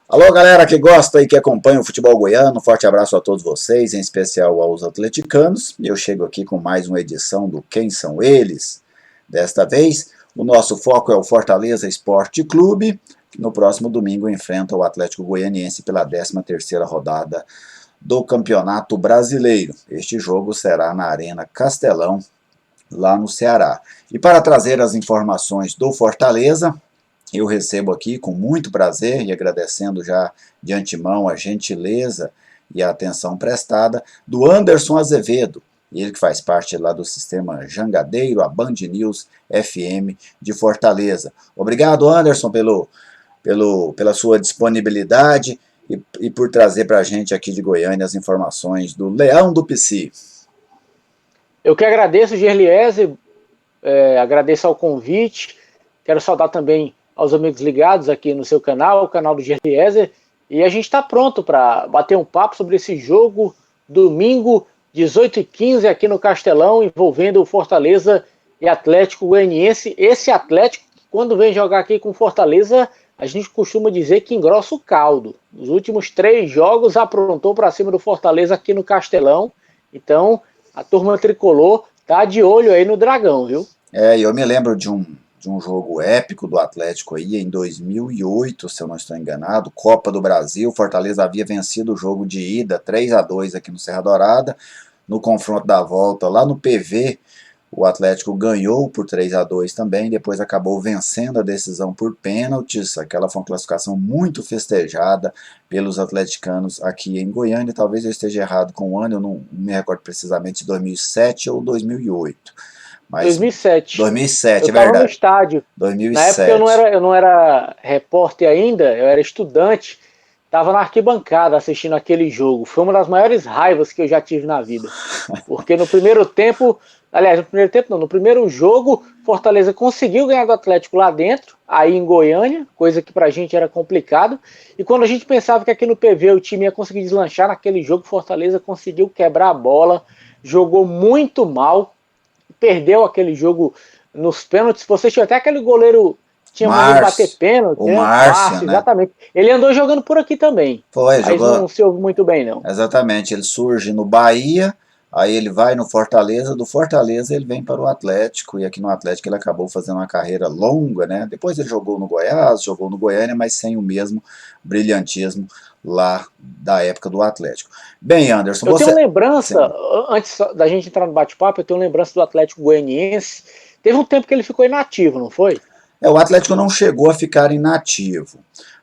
Alô, galera que gosta e que acompanha o futebol goiano, forte abraço a todos vocês, em especial aos atleticanos. Eu chego aqui com mais uma edição do Quem São Eles. Desta vez, o nosso foco é o Fortaleza Esporte Clube, que no próximo domingo enfrenta o Atlético Goianiense pela 13ª rodada do Campeonato Brasileiro. Este jogo será na Arena Castelão, lá no Ceará. E para trazer as informações do Fortaleza, eu recebo aqui com muito prazer e agradecendo já de antemão a gentileza e a atenção prestada do Anderson Azevedo, ele que faz parte lá do sistema Jangadeiro, a Band News FM de Fortaleza. Obrigado, Anderson, pela sua disponibilidade e por trazer para a gente aqui de Goiânia as informações do Leão do Pici. Eu que agradeço, Gerliese, agradeço ao convite, quero saudar também aos amigos ligados aqui no seu canal, o canal do Gerliese, e a gente está pronto para bater um papo sobre esse jogo, domingo, 18h15, aqui no Castelão, envolvendo o Fortaleza e Atlético Goianiense. Esse Atlético, quando vem jogar aqui com Fortaleza, a gente costuma dizer que engrossa o caldo. Nos últimos 3 jogos aprontou para cima do Fortaleza aqui no Castelão, então a turma tricolor tá de olho aí no Dragão, viu? Eu me lembro de um jogo épico do Atlético aí em 2008, se eu não estou enganado, Copa do Brasil. Fortaleza havia vencido o jogo de ida 3-2 aqui no Serra Dourada. No confronto da volta lá no PV, o Atlético ganhou por 3-2 também, depois acabou vencendo a decisão por pênaltis. Aquela foi uma classificação muito festejada pelos atleticanos aqui em Goiânia. Talvez eu esteja errado com o ano, eu não me recordo precisamente se 2007 ou 2008. Mas 2007. 2007, eu é estava no verdade. estádio. 2007. Na época eu não era repórter ainda, eu era estudante. Estava na arquibancada assistindo aquele jogo. Foi uma das maiores raivas que eu já tive na vida. Porque no primeiro tempo, aliás, no primeiro tempo não, no primeiro jogo, Fortaleza conseguiu ganhar do Atlético lá dentro, aí em Goiânia, coisa que pra gente era complicado. E quando a gente pensava que aqui no PV o time ia conseguir deslanchar naquele jogo, Fortaleza conseguiu quebrar a bola, jogou muito mal, perdeu aquele jogo nos pênaltis. Você tinha até aquele goleiro que tinha mania de bater pênalti, o né? Márcio, Márcio, né? exatamente. Ele andou jogando por aqui também, Foi, mas jogou. não se ouve muito bem, não. Exatamente, ele surge no Bahia, aí ele vai no Fortaleza, do Fortaleza ele vem para o Atlético, e aqui no Atlético ele acabou fazendo uma carreira longa, né? Depois ele jogou no Goiás, jogou no Goiânia, mas sem o mesmo brilhantismo lá da época do Atlético. Bem, Anderson, Eu tenho você... lembrança, Sim. antes da gente entrar no bate-papo, eu tenho lembrança do Atlético Goianiense. Teve um tempo que ele ficou inativo, não foi? O Atlético não chegou a ficar inativo,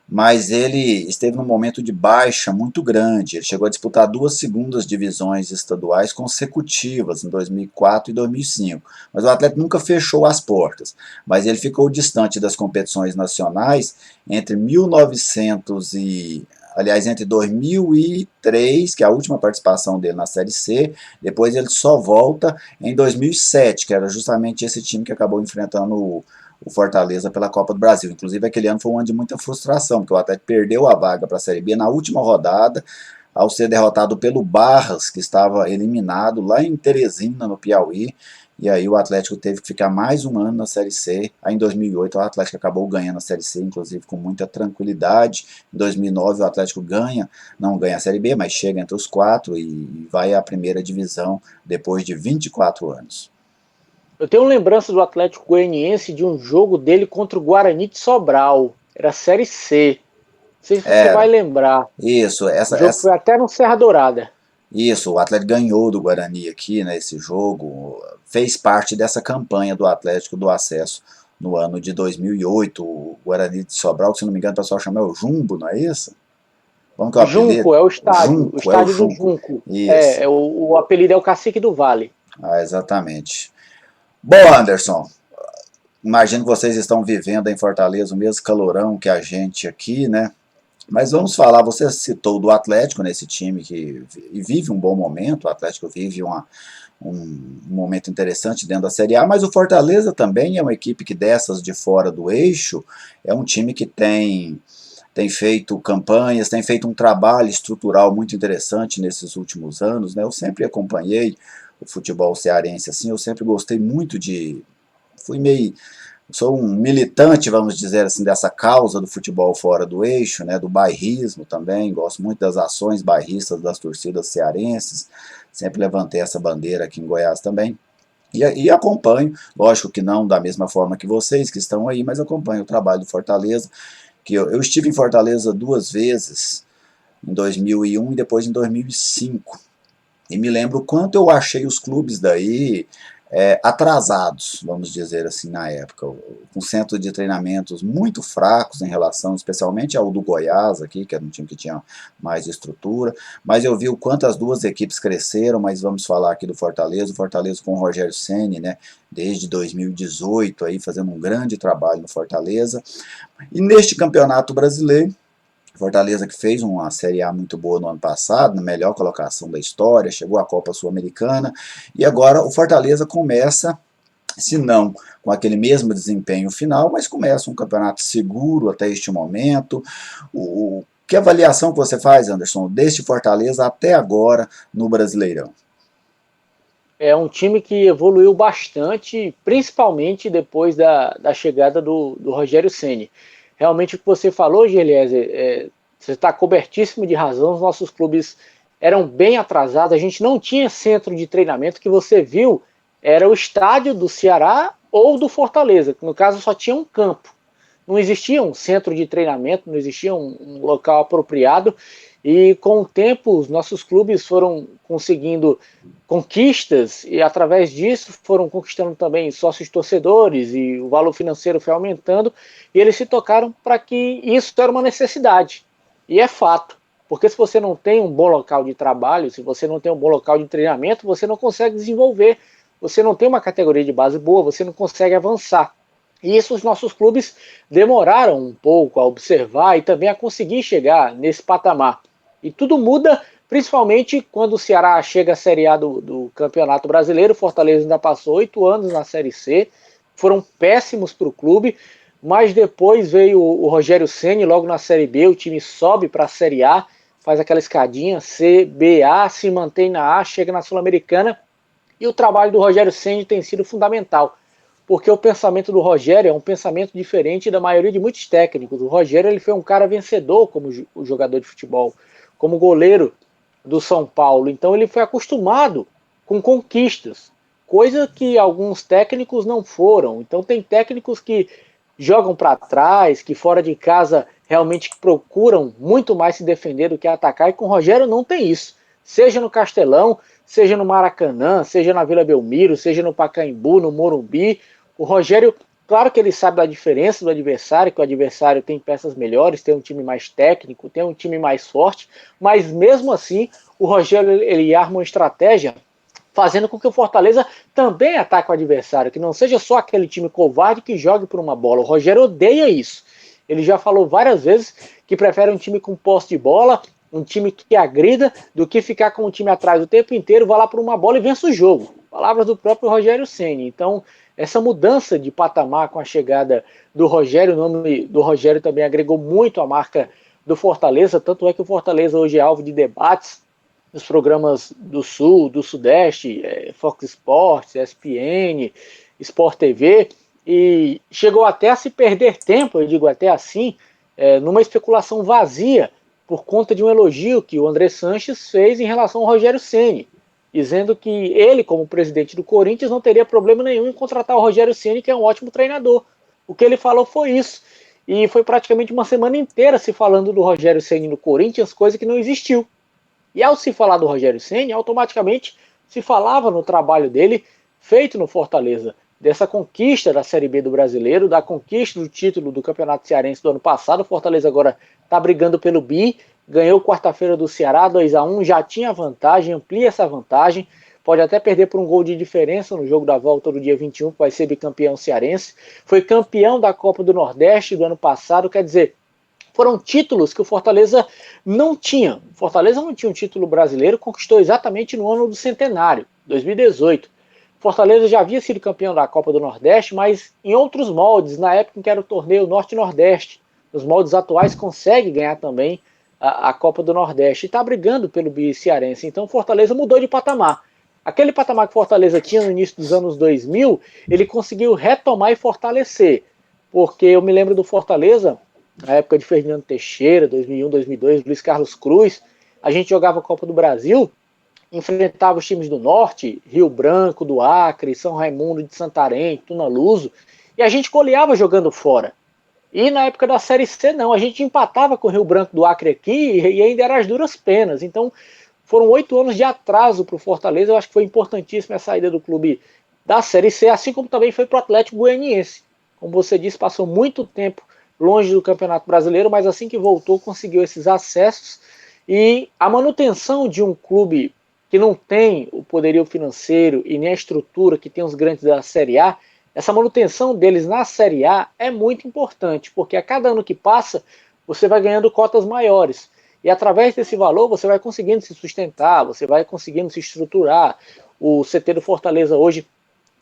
mas ele esteve num momento de baixa muito grande. Ele chegou a disputar 2 segundas divisões estaduais consecutivas, em 2004 e 2005. Mas o Atlético nunca fechou as portas. Mas ele ficou distante das competições nacionais entre 1900 e... Aliás, entre 2003, que é a última participação dele na Série C, depois ele só volta em 2007, que era justamente esse time que acabou enfrentando o Fortaleza pela Copa do Brasil. Inclusive, aquele ano foi um ano de muita frustração, porque o Atlético perdeu a vaga para a Série B na última rodada, ao ser derrotado pelo Barras, que estava eliminado lá em Teresina, no Piauí, e aí o Atlético teve que ficar mais um ano na Série C. Aí em 2008 o Atlético acabou ganhando a Série C, inclusive com muita tranquilidade. Em 2009 o Atlético não ganha a Série B, mas chega entre os 4 e vai à primeira divisão depois de 24 anos. Eu tenho lembrança do Atlético Goianiense de um jogo dele contra o Guarani de Sobral. Era a Série C. Não sei se você vai Era. lembrar. Isso, O jogo foi até no Serra Dourada. Isso, o Atlético ganhou do Guarani aqui, né, esse jogo, fez parte dessa campanha do Atlético do acesso no ano de 2008, o Guarani de Sobral, que se não me engano o pessoal chama o Jumbo, não é isso? Como que é o apelido? Junco é o É o estádio do Junco, Junco. isso, O apelido é o Cacique do Vale. exatamente. Bom, Anderson, imagino que vocês estão vivendo em Fortaleza o mesmo calorão que a gente aqui, né? Mas vamos falar, você citou do Atlético nesse time que vive um bom momento, o Atlético vive um momento interessante dentro da Série A, mas o Fortaleza também é uma equipe que dessas de fora do eixo, é um time que tem feito campanhas, tem feito um trabalho estrutural muito interessante nesses últimos anos, né? Eu sempre acompanhei o futebol cearense assim, eu sempre gostei muito fui meio sou um militante, vamos dizer assim, dessa causa do futebol fora do eixo, né, do bairrismo também, gosto muito das ações bairristas das torcidas cearenses, sempre levantei essa bandeira aqui em Goiás também. E acompanho, lógico que não da mesma forma que vocês que estão aí, mas acompanho o trabalho do Fortaleza, que eu estive em Fortaleza 2 vezes, em 2001 e depois em 2005. E me lembro o quanto eu achei os clubes daí atrasados, vamos dizer assim, na época, com centros de treinamentos muito fracos em relação, especialmente ao do Goiás aqui, que era um time que tinha mais estrutura, mas eu vi o quanto as duas equipes cresceram, mas vamos falar aqui do Fortaleza, o Fortaleza com o Rogério Ceni, né, desde 2018 aí fazendo um grande trabalho no Fortaleza, e neste campeonato brasileiro, Fortaleza que fez uma Série A muito boa no ano passado, na melhor colocação da história, chegou à Copa Sul-Americana, e agora o Fortaleza começa, se não com aquele mesmo desempenho final, mas começa um campeonato seguro até este momento. Que avaliação que você faz, Anderson, deste Fortaleza até agora no Brasileirão? É um time que evoluiu bastante, principalmente depois da chegada do Rogério Ceni. Realmente o que você falou, Gieliese, você está cobertíssimo de razão. Os nossos clubes eram bem atrasados, a gente não tinha centro de treinamento. Que você viu era o estádio do Ceará ou do Fortaleza, que no caso só tinha um campo. Não existia um centro de treinamento, não existia um local apropriado, e com o tempo os nossos clubes foram conseguindo conquistas e através disso foram conquistando também sócios torcedores e o valor financeiro foi aumentando, e eles se tocaram para que isso era uma necessidade, e é fato, porque se você não tem um bom local de trabalho, se você não tem um bom local de treinamento, você não consegue desenvolver, você não tem uma categoria de base boa, você não consegue avançar. E isso os nossos clubes demoraram um pouco a observar e também a conseguir chegar nesse patamar. E tudo muda, principalmente quando o Ceará chega à Série A do Campeonato Brasileiro. O Fortaleza ainda passou 8 anos na Série C, foram péssimos para o clube, mas depois veio o Rogério Ceni logo na Série B, o time sobe para a Série A, faz aquela escadinha, C, B, A, se mantém na A, chega na Sul-Americana, e o trabalho do Rogério Ceni tem sido fundamental, porque o pensamento do Rogério é um pensamento diferente da maioria de muitos técnicos. O Rogério ele foi um cara vencedor como jogador de futebol, como goleiro do São Paulo, então ele foi acostumado com conquistas, coisa que alguns técnicos não foram. Então tem técnicos que jogam para trás, que fora de casa realmente procuram muito mais se defender do que atacar, e com o Rogério não tem isso. Seja no Castelão, seja no Maracanã, seja na Vila Belmiro, seja no Pacaembu, no Morumbi, o Rogério, claro que ele sabe da diferença do adversário, que o adversário tem peças melhores, tem um time mais técnico, tem um time mais forte, mas mesmo assim o Rogério ele arma uma estratégia fazendo com que o Fortaleza também ataque o adversário, que não seja só aquele time covarde que jogue por uma bola. O Rogério odeia isso. Ele já falou várias vezes que prefere um time com posse de bola, um time que agrida, do que ficar com o time atrás o tempo inteiro, vá lá por uma bola e vença o jogo. Palavras do próprio Rogério Ceni. Então, essa mudança de patamar com a chegada do Rogério, o nome do Rogério também agregou muito à marca do Fortaleza, tanto é que o Fortaleza hoje é alvo de debates nos programas do Sul, do Sudeste, Fox Sports, ESPN, Sport TV, e chegou até a se perder tempo, eu digo até assim, numa especulação vazia, por conta de um elogio que o André Sanches fez em relação ao Rogério Ceni, dizendo que ele, como presidente do Corinthians, não teria problema nenhum em contratar o Rogério Ceni, que é um ótimo treinador. O que ele falou foi isso. E foi praticamente uma semana inteira se falando do Rogério Ceni no Corinthians, coisa que não existiu. E ao se falar do Rogério Ceni, automaticamente se falava no trabalho dele feito no Fortaleza, dessa conquista da Série B do Brasileiro, da conquista do título do Campeonato Cearense do ano passado. O Fortaleza agora está brigando pelo bi, ganhou quarta-feira do Ceará 2-1, já tinha vantagem, amplia essa vantagem, pode até perder por um gol de diferença no jogo da volta do dia 21, que vai ser bicampeão cearense. Foi campeão da Copa do Nordeste do ano passado, quer dizer, foram títulos que o Fortaleza não tinha. O Fortaleza não tinha um título brasileiro, conquistou exatamente no ano do centenário, 2018. Fortaleza já havia sido campeão da Copa do Nordeste, mas em outros moldes, na época em que era o torneio Norte-Nordeste. Nos moldes atuais consegue ganhar também a Copa do Nordeste e está brigando pelo bi cearense. Então o Fortaleza mudou de patamar. Aquele patamar que o Fortaleza tinha no início dos anos 2000, ele conseguiu retomar e fortalecer. Porque eu me lembro do Fortaleza, na época de Fernando Teixeira, 2001, 2002, Luiz Carlos Cruz, a gente jogava a Copa do Brasil, enfrentava os times do Norte, Rio Branco, do Acre, São Raimundo de Santarém, Tunaluso, e a gente goleava jogando fora. E na época da Série C, não, a gente empatava com o Rio Branco do Acre aqui e ainda era as duras penas. Então, foram 8 anos de atraso para o Fortaleza. Eu acho que foi importantíssima a saída do clube da Série C, assim como também foi para o Atlético Goianiense. Como você disse, passou muito tempo longe do Campeonato Brasileiro, mas assim que voltou, conseguiu esses acessos. E a manutenção de um clube que não tem o poderio financeiro e nem a estrutura que tem os grandes da Série A, essa manutenção deles na Série A é muito importante, porque a cada ano que passa, você vai ganhando cotas maiores. E através desse valor, você vai conseguindo se sustentar, você vai conseguindo se estruturar. O CT do Fortaleza hoje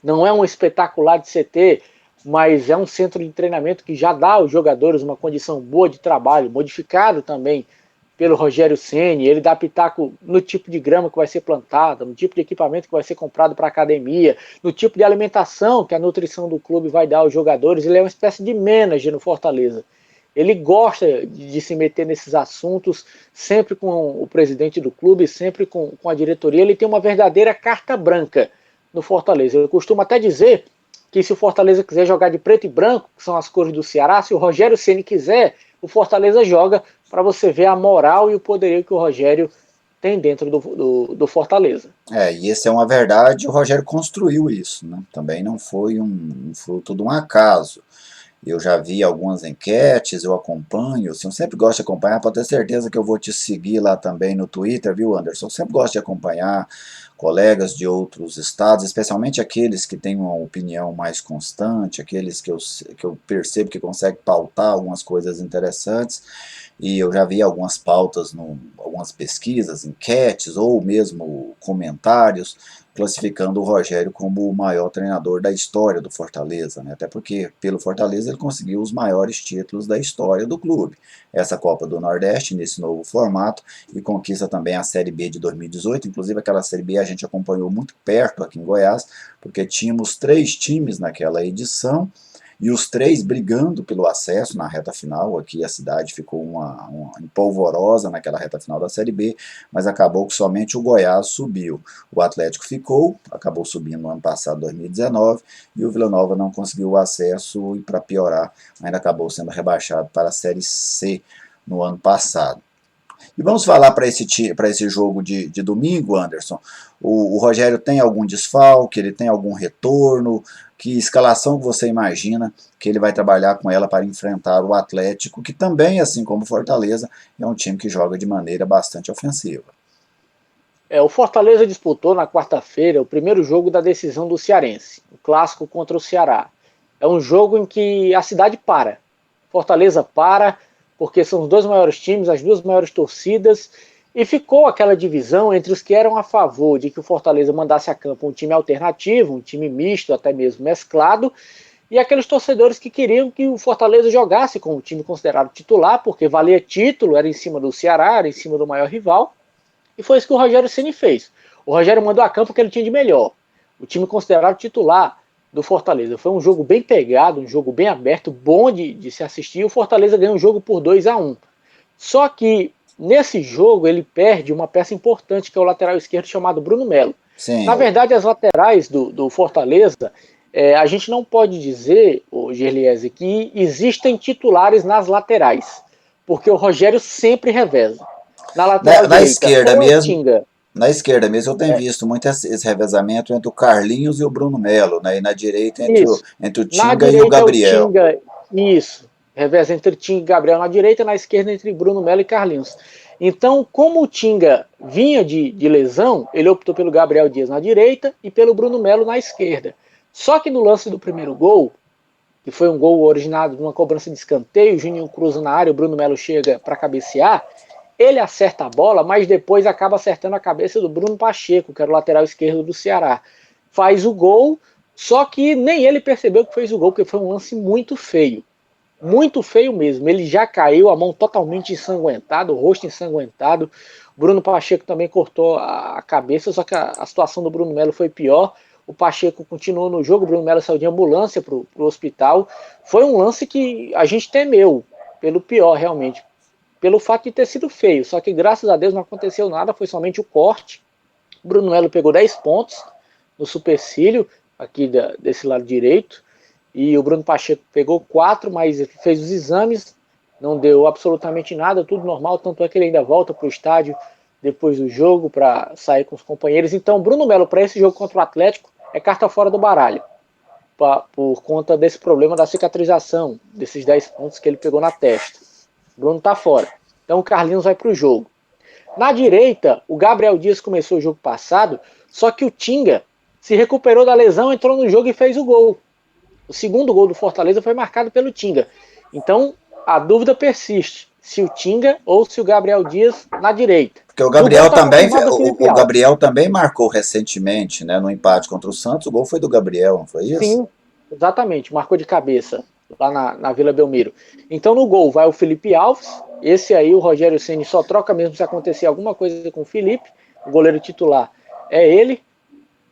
não é um espetacular de CT, mas é um centro de treinamento que já dá aos jogadores uma condição boa de trabalho, modificado também pelo Rogério Ceni. Ele dá pitaco no tipo de grama que vai ser plantada, no tipo de equipamento que vai ser comprado para a academia, no tipo de alimentação que a nutrição do clube vai dar aos jogadores. Ele é uma espécie de manager no Fortaleza. Ele gosta de se meter nesses assuntos, sempre com o presidente do clube, sempre com a diretoria. Ele tem uma verdadeira carta branca no Fortaleza. Eu costumo até dizer que se o Fortaleza quiser jogar de preto e branco, que são as cores do Ceará, se o Rogério Ceni quiser, o Fortaleza joga, para você ver a moral e o poderio que o Rogério tem dentro do Fortaleza. E essa é uma verdade, o Rogério construiu isso, né? Também não foi um fruto de um acaso. Eu já vi algumas enquetes, eu acompanho, assim, eu sempre gosto de acompanhar, pode ter certeza que eu vou te seguir lá também no Twitter, viu, Anderson? Eu sempre gosto de acompanhar colegas de outros estados, especialmente aqueles que têm uma opinião mais constante, aqueles que eu percebo que conseguem pautar algumas coisas interessantes, e eu já vi algumas pautas, algumas pesquisas, enquetes, ou mesmo comentários, classificando o Rogério como o maior treinador da história do Fortaleza, né? Até porque pelo Fortaleza ele conseguiu os maiores títulos da história do clube. Essa Copa do Nordeste, nesse novo formato, e conquista também a Série B de 2018, inclusive aquela Série B a gente acompanhou muito perto aqui em Goiás, porque tínhamos 3 times naquela edição, e os 3 brigando pelo acesso na reta final. Aqui a cidade ficou uma empolvorosa naquela reta final da Série B, mas acabou que somente o Goiás subiu. O Atlético acabou subindo no ano passado, 2019, e o Vila Nova não conseguiu o acesso e, para piorar, ainda acabou sendo rebaixado para a Série C no ano passado. E vamos falar para esse jogo de domingo, Anderson. O Rogério tem algum desfalque, ele tem algum retorno? Que escalação que você imagina que ele vai trabalhar com ela para enfrentar o Atlético, que também, assim como o Fortaleza, é um time que joga de maneira bastante ofensiva? O Fortaleza disputou na quarta-feira o primeiro jogo da decisão do Cearense, o clássico contra o Ceará. É um jogo em que a cidade para. Fortaleza para, porque são os 2 maiores times, as 2 maiores torcidas, e ficou aquela divisão entre os que eram a favor de que o Fortaleza mandasse a campo um time alternativo, um time misto, até mesmo mesclado, e aqueles torcedores que queriam que o Fortaleza jogasse com o time considerado titular, porque valia título, era em cima do Ceará, era em cima do maior rival, e foi isso que o Rogério Ceni fez. O Rogério mandou a campo o que ele tinha de melhor, o time considerado titular do Fortaleza. Foi um jogo bem pegado, um jogo bem aberto, bom de se assistir, e o Fortaleza ganhou um jogo por 2-1. Só que nesse jogo ele perde uma peça importante, que é o lateral esquerdo chamado Bruno Melo. Sim, Na verdade, as laterais do Fortaleza, a gente não pode dizer, o Gerliese, que existem titulares nas laterais, porque o Rogério sempre reveza. Na lateral na direita, esquerda ou é o mesmo, Tinga. na esquerda mesmo eu tenho visto muito esse revezamento entre o Carlinhos e o Bruno Melo, né? E na direita Isso. entre o Na Tinga e o direita é o Gabriel. Tinga. Isso. Reveza entre Tinga e Gabriel na direita, na esquerda entre Bruno Melo e Carlinhos. Então, como o Tinga vinha de lesão, ele optou pelo Gabriel Dias na direita e pelo Bruno Melo na esquerda. Só que no lance do primeiro gol, que foi um gol originado de uma cobrança de escanteio, o Juninho cruza na área, o Bruno Melo chega para cabecear, ele acerta a bola, mas depois acaba acertando a cabeça do Bruno Pacheco, que era o lateral esquerdo do Ceará. Faz o gol, só que nem ele percebeu que fez o gol, porque foi um lance muito feio. Muito feio mesmo. Ele já caiu, a mão totalmente ensanguentada, o rosto ensanguentado. Bruno Pacheco também cortou a cabeça, só que a situação do Bruno Melo foi pior. O Pacheco continuou no jogo, o Bruno Melo saiu de ambulância para o hospital. Foi um lance que a gente temeu, pelo pior realmente, pelo fato de ter sido feio. Só que graças a Deus não aconteceu nada, foi somente o corte. O Bruno Melo pegou 10 pontos no supercílio, aqui desse lado direito, e o Bruno Pacheco pegou 4, mas fez os exames, não deu absolutamente nada, tudo normal, tanto é que ele ainda volta para o estádio depois do jogo para sair com os companheiros. Então, Bruno Melo, para esse jogo contra o Atlético, é carta fora do baralho, por conta desse problema da cicatrização, desses 10 pontos que ele pegou na testa. O Bruno está fora. Então, o Carlinhos vai para o jogo. Na direita, o Gabriel Dias começou o jogo passado, só que o Tinga se recuperou da lesão, entrou no jogo e fez o gol. O segundo gol do Fortaleza foi marcado pelo Tinga. Então, a dúvida persiste, se o Tinga ou se o Gabriel Dias na direita. Porque o Gabriel também, o Gabriel também marcou recentemente, né, no empate contra o Santos, o gol foi do Gabriel, não foi isso? Sim, exatamente, marcou de cabeça lá na Vila Belmiro. Então no gol vai o Felipe Alves, esse aí o Rogério Ceni só troca mesmo se acontecer alguma coisa com o Felipe, o goleiro titular é ele.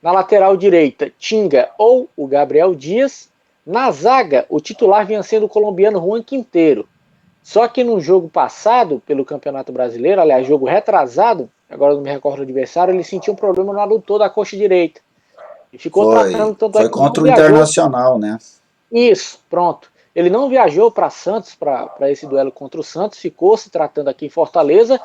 Na lateral direita, Tinga ou o Gabriel Dias. Na zaga, o titular vinha sendo o colombiano Juan Quinteiro. Só que no jogo passado, pelo Campeonato Brasileiro, aliás, jogo retrasado, agora não me recordo do adversário, ele sentiu um problema no adutor da coxa direita. E ficou tratando, tanto foi contra o Internacional, né? Isso, pronto. Ele não viajou para Santos, para esse duelo contra o Santos, ficou se tratando aqui em Fortaleza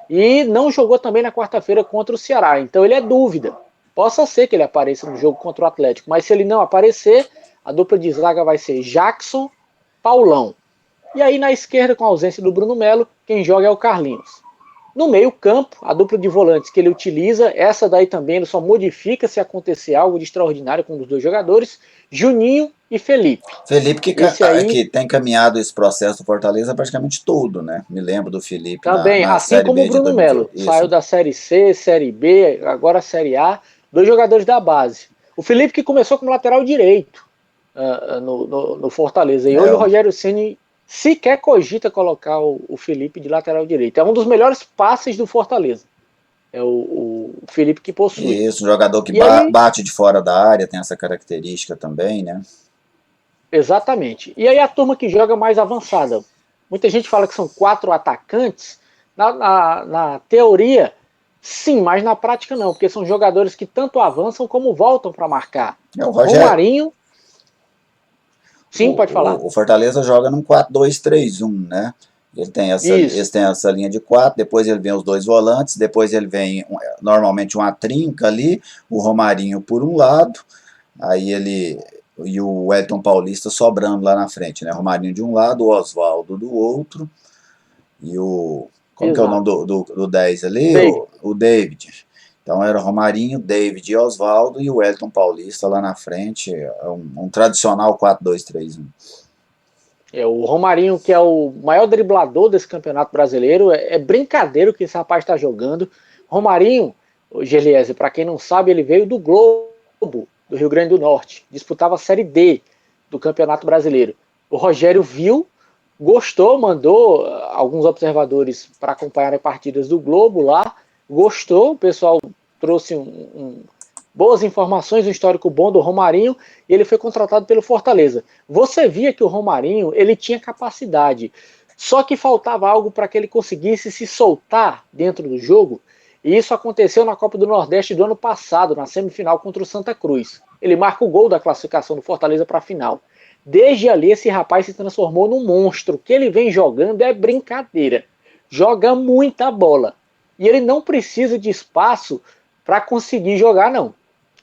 e não jogou também na quarta-feira contra o Ceará. Então ele é dúvida. Possa ser que ele apareça no jogo contra o Atlético, mas se ele não aparecer, a dupla de zaga vai ser Jackson, Paulão. E aí na esquerda, com a ausência do Bruno Melo, quem joga é o Carlinhos. No meio campo, a dupla de volantes que ele utiliza, essa daí também ele só modifica se acontecer algo de extraordinário com um dos dois jogadores, Juninho e Felipe. Felipe que tem caminhado esse processo do Fortaleza praticamente todo, né? Me lembro do Felipe também, na assim Série como B o Bruno Melo, saiu da Série C, Série B, agora a Série A, 2 jogadores da base. O Felipe que começou como lateral direito no Fortaleza, e hoje o Rogério Ceni sequer cogita colocar o Felipe de lateral direito. É um dos melhores passes do Fortaleza. É o Felipe que possui. Isso, um jogador que bate de fora da área, tem essa característica também, né? Exatamente. E aí a turma que joga mais avançada. Muita gente fala que são 4 atacantes. Na teoria, sim, mas na prática não, porque são jogadores que tanto avançam como voltam para marcar. O Romarinho. Sim, pode falar. O Fortaleza joga num 4-2-3-1, né? Ele tem essa linha de 4, depois ele vem os 2 volantes, depois ele vem normalmente uma trinca ali, o Romarinho por um lado, aí ele e o Wellington Paulista sobrando lá na frente, né? Romarinho de um lado, o Oswaldo do outro, e o... Como que é o nome do 10 ali? O David. Então era Romarinho, David e Oswaldo, e o Wellington Paulista lá na frente, um tradicional 4-2-3-1. O Romarinho, que é o maior driblador desse campeonato brasileiro, é brincadeira o que esse rapaz está jogando. Romarinho, o Geliese, para quem não sabe, ele veio do Globo, do Rio Grande do Norte, disputava a Série D do Campeonato Brasileiro. O Rogério viu, gostou, mandou alguns observadores para acompanhar as partidas do Globo lá, gostou, o pessoal trouxe boas informações, um histórico bom do Romarinho, e ele foi contratado pelo Fortaleza. Você via que o Romarinho, ele tinha capacidade, só que faltava algo para que ele conseguisse se soltar dentro do jogo, e isso aconteceu na Copa do Nordeste do ano passado, na semifinal contra o Santa Cruz. Ele marca o gol da classificação do Fortaleza para a final. Desde ali, esse rapaz se transformou num monstro. O que ele vem jogando é brincadeira. Joga muita bola. E ele não precisa de espaço para conseguir jogar, não.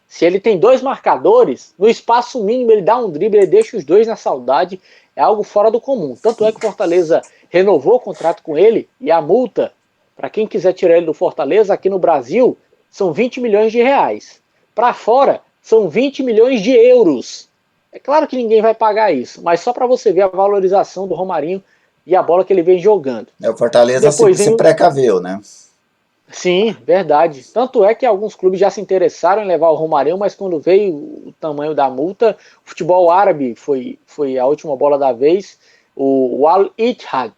Se ele tem 2 marcadores, no espaço mínimo ele dá um drible, ele deixa os 2 na saudade, é algo fora do comum. Tanto é que o Fortaleza renovou o contrato com ele, e a multa, para quem quiser tirar ele do Fortaleza, aqui no Brasil, são 20 milhões de reais. Para fora, são 20 milhões de euros. É claro que ninguém vai pagar isso, mas só para você ver a valorização do Romarinho e a bola que ele vem jogando. O Fortaleza se precaveu, né? Sim, verdade. Tanto é que alguns clubes já se interessaram em levar o Romarinho, mas quando veio o tamanho da multa, o futebol árabe foi a última bola da vez. O Al Ittihad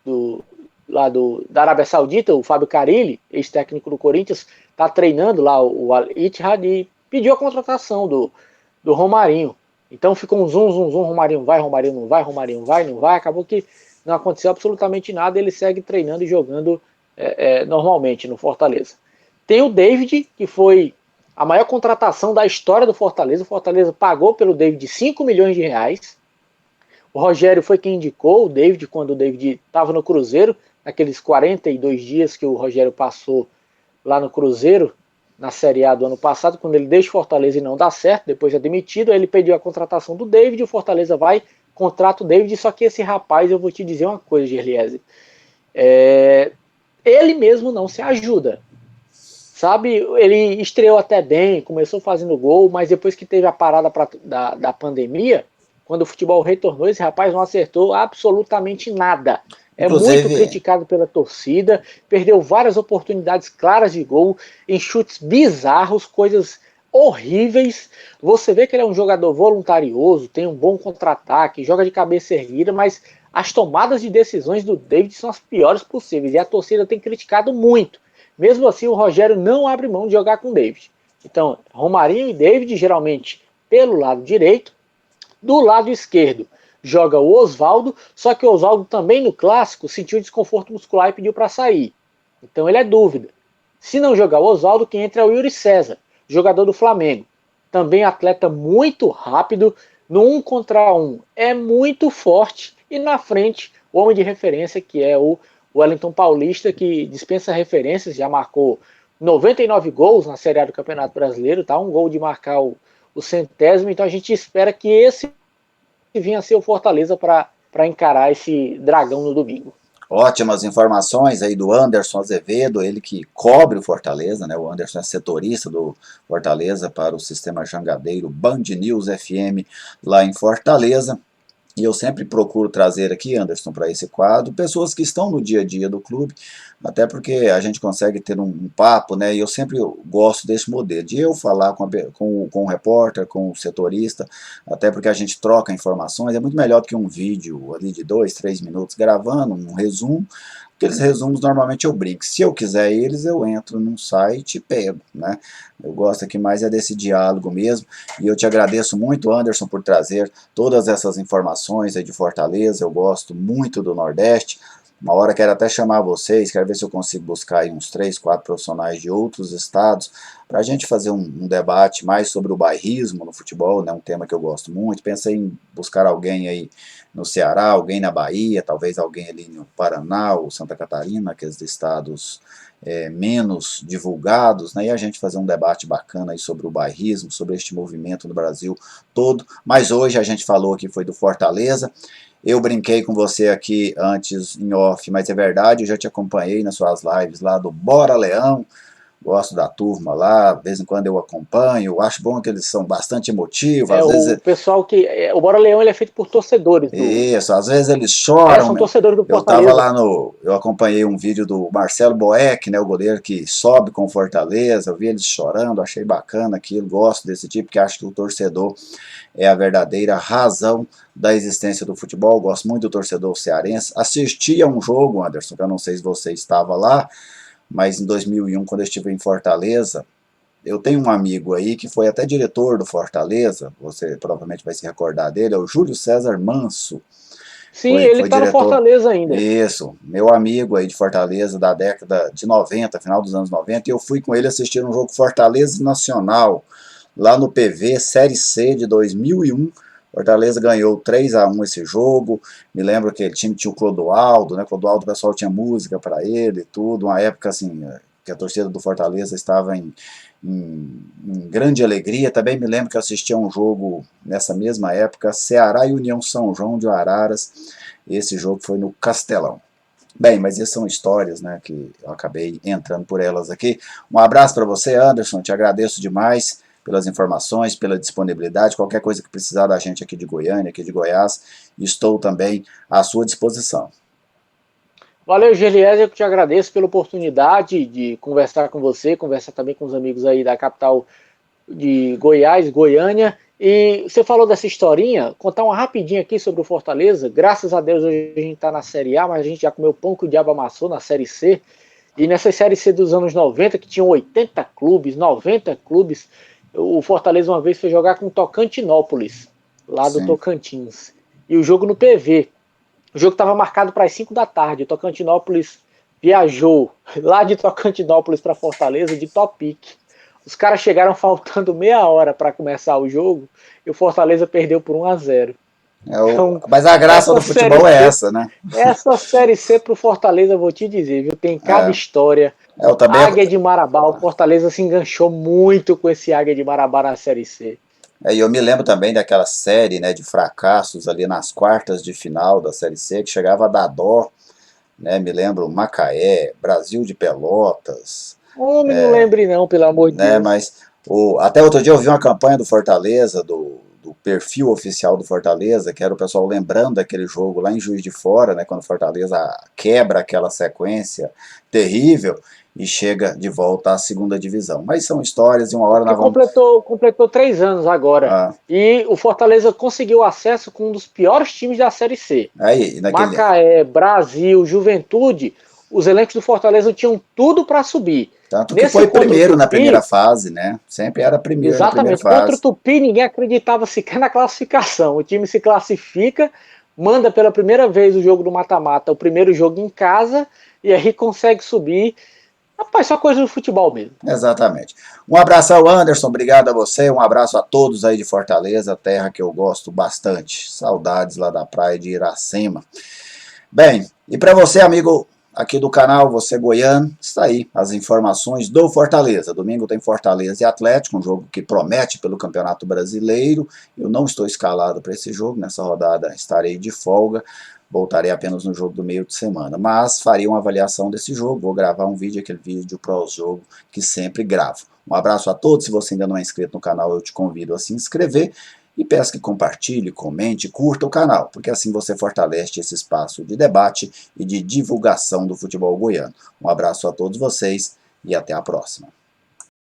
da Arábia Saudita, o Fábio Carille, ex-técnico do Corinthians, está treinando lá o Al-Ittihad e pediu a contratação do Romarinho. Então ficou um zum, Romarinho vai, Romarinho não vai, Romarinho vai, não vai. Acabou que não aconteceu absolutamente nada, ele segue treinando e jogando normalmente no Fortaleza. Tem o David, que foi a maior contratação da história do Fortaleza. O Fortaleza pagou pelo David 5 milhões de reais. O Rogério foi quem indicou o David quando o David estava no Cruzeiro, naqueles 42 dias que o Rogério passou lá no Cruzeiro, na Série A do ano passado, quando ele deixa o Fortaleza e não dá certo, depois é demitido, aí ele pediu a contratação do David, o Fortaleza vai, contrata o David, só que esse rapaz, eu vou te dizer uma coisa, Gerliese, ele mesmo não se ajuda. Sabe, ele estreou até bem, começou fazendo gol, mas depois que teve a parada da pandemia, quando o futebol retornou, esse rapaz não acertou absolutamente nada. Inclusive, muito criticado pela torcida, perdeu várias oportunidades claras de gol, em chutes bizarros, coisas horríveis. Você vê que ele é um jogador voluntarioso, tem um bom contra-ataque, joga de cabeça erguida, mas as tomadas de decisões do David são as piores possíveis, e a torcida tem criticado muito. Mesmo assim, o Rogério não abre mão de jogar com o David. Então, Romarinho e David, geralmente pelo lado direito. Do lado esquerdo, joga o Oswaldo, só que o Oswaldo também no clássico sentiu desconforto muscular e pediu para sair. Então ele é dúvida. Se não jogar o Oswaldo, quem entra é o Yuri César, jogador do Flamengo. Também atleta muito rápido, no 1 contra 1 é muito forte, e na frente o homem de referência, que é o Wellington Paulista, que dispensa referências, já marcou 99 gols na Série A do Campeonato Brasileiro, tá? Um gol de marcar o centésimo, então a gente espera que esse vinha a ser o Fortaleza para encarar esse dragão no domingo. Ótimas informações aí do Anderson Azevedo, ele que cobre o Fortaleza, né? O Anderson é setorista do Fortaleza para o Sistema Jangadeiro Band News FM lá em Fortaleza. E eu sempre procuro trazer aqui, Anderson, para esse quadro, pessoas que estão no dia a dia do clube, até porque a gente consegue ter um papo, né? E eu sempre gosto desse modelo, de eu falar com o repórter, com o setorista, até porque a gente troca informações, é muito melhor do que um vídeo ali de 2, 3 minutos gravando, um resumo. Aqueles resumos normalmente eu brinco. Se eu quiser eles, eu entro num site e pego, né? Eu gosto aqui mais é desse diálogo mesmo. E eu te agradeço muito, Anderson, por trazer todas essas informações aí de Fortaleza. Eu gosto muito do Nordeste. Uma hora quero até chamar vocês, quero ver se eu consigo buscar aí uns 3, 4 profissionais de outros estados para a gente fazer um debate mais sobre o bairrismo no futebol, né, um tema que eu gosto muito. Pensei em buscar alguém aí no Ceará, alguém na Bahia, talvez alguém ali no Paraná ou Santa Catarina, aqueles estados menos divulgados, né, e a gente fazer um debate bacana aí sobre o bairrismo, sobre este movimento no Brasil todo. Mas hoje a gente falou que foi do Fortaleza. Eu brinquei com você aqui antes em off, mas é verdade, eu já te acompanhei nas suas lives lá do Bora Leão, gosto da turma lá, de vez em quando eu acompanho, acho bom que eles são bastante emotivos, às vezes... O pessoal que... o Bora Leão ele é feito por torcedores. Isso, às vezes eles choram. São torcedores do Eu Fortaleza. tava lá eu acompanhei um vídeo do Marcelo Boeck, né, o goleiro que sobe com o Fortaleza, eu vi eles chorando, achei bacana aquilo, gosto desse tipo, porque acho que o torcedor é a verdadeira razão da existência do futebol, gosto muito do torcedor cearense. Assisti a um jogo, Anderson, que eu não sei se você estava lá, mas em 2001, quando eu estive em Fortaleza, eu tenho um amigo aí que foi até diretor do Fortaleza, você provavelmente vai se recordar dele, é o Júlio César Manso. Sim, ele está no Fortaleza ainda. Isso, meu amigo aí de Fortaleza da década de 90, final dos anos 90, e eu fui com ele assistir um jogo Fortaleza Nacional, lá no PV, Série C de 2001, Fortaleza ganhou 3-1 esse jogo, me lembro que ele tinha o Clodoaldo, né, Clodoaldo o pessoal tinha música para ele e tudo, uma época assim, que a torcida do Fortaleza estava em grande alegria. Também me lembro que eu assisti a um jogo nessa mesma época, Ceará e União São João de Araras, esse jogo foi no Castelão. Bem, mas essas são histórias, né, que eu acabei entrando por elas aqui. Um abraço para você, Anderson, te agradeço demais pelas informações, pela disponibilidade, qualquer coisa que precisar da gente aqui de Goiânia, aqui de Goiás, estou também à sua disposição. Valeu, Gerliese, eu te agradeço pela oportunidade de conversar com você, conversar também com os amigos aí da capital de Goiás, Goiânia, E você falou dessa historinha, contar uma rapidinha aqui sobre o Fortaleza. Graças a Deus hoje a gente está na Série A, mas a gente já comeu pão que o diabo amassou na Série C. E nessa Série C dos anos 90, que tinham 80 clubes, 90 clubes, o Fortaleza uma vez foi jogar com o Tocantinópolis, lá do Sim. Tocantins. E o jogo no PV. O jogo estava marcado para as 5 da tarde. O Tocantinópolis viajou lá de Tocantinópolis para Fortaleza de Topic. Os caras chegaram faltando meia hora para começar o jogo e o Fortaleza perdeu por 1-0. Então, Mas a graça do futebol é essa, né? Essa Série C pro Fortaleza, vou te dizer, viu? Tem cada história. Eu também. Águia de Marabá, o Fortaleza se enganchou muito com esse Águia de Marabá na Série C. E eu me lembro também daquela série, né, de fracassos ali nas quartas de final da Série C, que chegava a dar dó, né? Me lembro Macaé, Brasil de Pelotas, Homem, não lembre não, pelo amor de né? Deus. Mas até outro dia eu vi uma campanha do Fortaleza, do perfil oficial do Fortaleza, que era o pessoal lembrando daquele jogo lá em Juiz de Fora, né, quando o Fortaleza quebra aquela sequência terrível e chega de volta à segunda divisão. Mas são histórias e uma hora Porque nós vamos... completou 3 anos agora. E o Fortaleza conseguiu acesso com um dos piores times da Série C. Aí, Macaé, Brasil, Juventude, os elencos do Fortaleza tinham tudo para subir. Tanto que foi primeiro na primeira fase, né? Sempre era primeiro na primeira fase. Exatamente. Contra o Tupi, ninguém acreditava sequer na classificação. O time se classifica, manda pela primeira vez o jogo do mata-mata, o primeiro jogo em casa, e aí consegue subir. Rapaz, só coisa do futebol mesmo. Exatamente. Um abraço ao Anderson, obrigado a você, um abraço a todos aí de Fortaleza, terra que eu gosto bastante. Saudades lá da praia de Iracema. Bem, e para você, amigo aqui do canal, você goiano, está aí as informações do Fortaleza. Domingo tem Fortaleza e Atlético, um jogo que promete pelo Campeonato Brasileiro. Eu não estou escalado para esse jogo, nessa rodada estarei de folga. Voltarei apenas no jogo do meio de semana, mas faria uma avaliação desse jogo, vou gravar um vídeo, aquele vídeo pós-jogo que sempre gravo. Um abraço a todos, se você ainda não é inscrito no canal, eu te convido a se inscrever e peço que compartilhe, comente, curta o canal, porque assim você fortalece esse espaço de debate e de divulgação do futebol goiano. Um abraço a todos vocês e até a próxima.